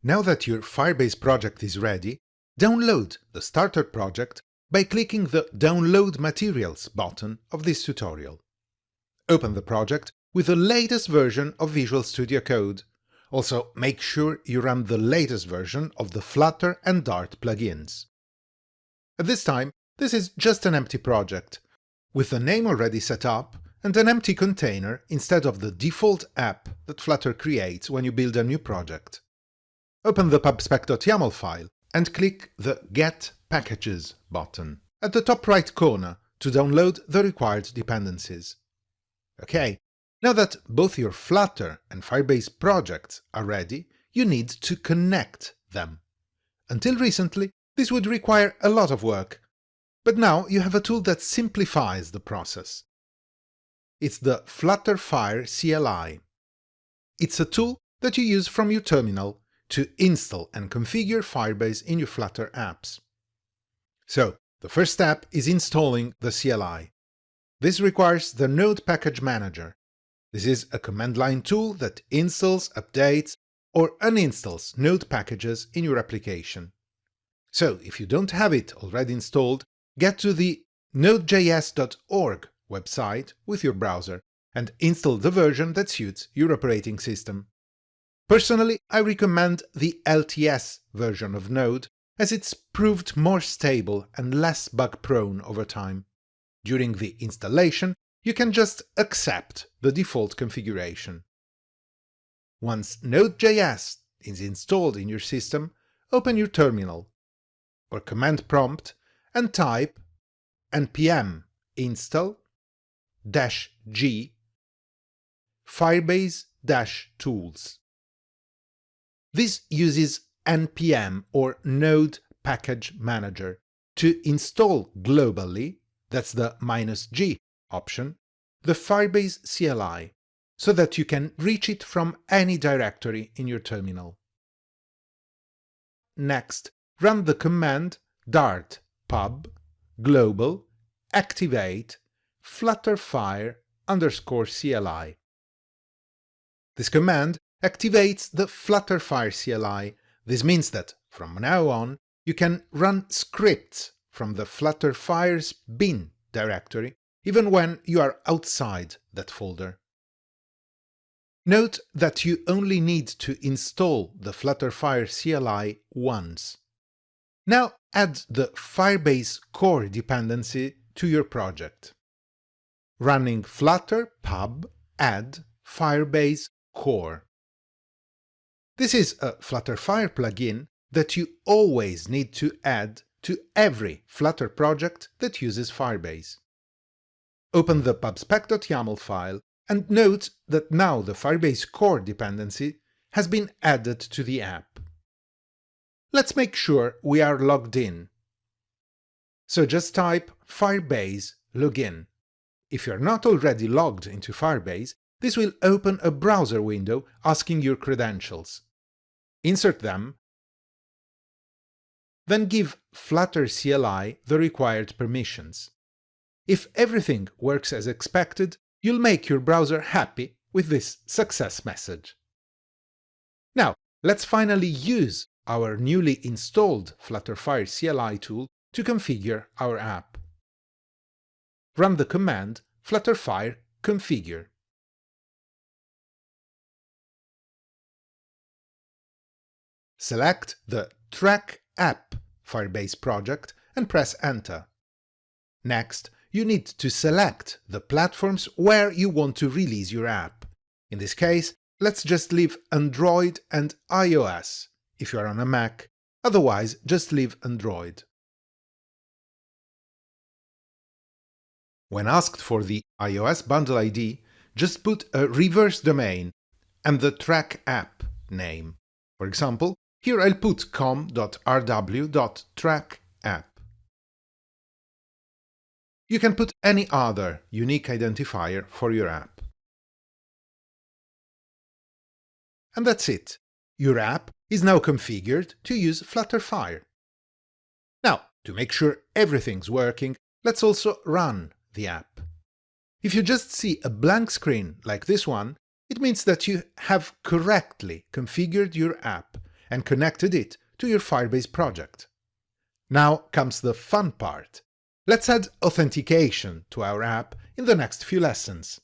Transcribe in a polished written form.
Now that your Firebase project is ready, download the starter project by clicking the Download Materials button of this tutorial. Open the project with the latest version of Visual Studio Code. Also, make sure you run the latest version of the Flutter and Dart plugins. At this time, this is just an empty project, with the name already set up and an empty container instead of the default app that Flutter creates when you build a new project. Open the pubspec.yaml file and click the Get Packages button at the top right corner to download the required dependencies. OK, now that both your Flutter and Firebase projects are ready, you need to connect them. Until recently, this would require a lot of work, but now you have a tool that simplifies the process. It's the FlutterFire CLI. It's a tool that you use from your terminal to install and configure Firebase in your Flutter apps. So, the first step is installing the CLI. This requires the Node Package Manager. This is a command line tool that installs, updates, or uninstalls Node packages in your application. So, if you don't have it already installed, get to the nodejs.org website with your browser and install the version that suits your operating system. Personally, I recommend the LTS version of Node, as it's proved more stable and less bug-prone over time. During the installation, you can just accept the default configuration. Once Node.js is installed in your system, open your terminal or command prompt and type npm install -g firebase-tools. This uses npm or Node Package Manager to install globally, that's the -g option, the Firebase CLI, so that you can reach it from any directory in your terminal. Next, run the command dart pub global activate FlutterFire_CLI. This command activates the FlutterFire CLI. This means that, from now on, you can run scripts from the FlutterFire's bin directory, even when you are outside that folder. Note that you only need to install the FlutterFire CLI once. Now add the Firebase core dependency to your project. Running flutter pub add Firebase core. This is a FlutterFire plugin that you always need to add to every Flutter project that uses Firebase. Open the pubspec.yaml file and note that now the Firebase core dependency has been added to the app. Let's make sure we are logged in. So just type Firebase login. If you're not already logged into Firebase, this will open a browser window asking your credentials. Insert them, then give Flutter CLI the required permissions. If everything works as expected, you'll make your browser happy with this success message. Now, let's finally use our newly installed FlutterFire CLI tool to configure our app. Run the command FlutterFire configure. Select the Track App Firebase project and press Enter. Next, you need to select the platforms where you want to release your app. In this case, let's just leave Android and iOS if you are on a Mac, otherwise just leave Android. When asked for the iOS bundle ID, just put a reverse domain and the track app name. For example, here I'll put com.rw.trackapp. You can put any other unique identifier for your app. And that's it. Your app is now configured to use FlutterFire. Now, to make sure everything's working, let's also run the app. If you just see a blank screen like this one, it means that you have correctly configured your app and connected it to your Firebase project. Now comes the fun part. Let's add authentication to our app in the next few lessons.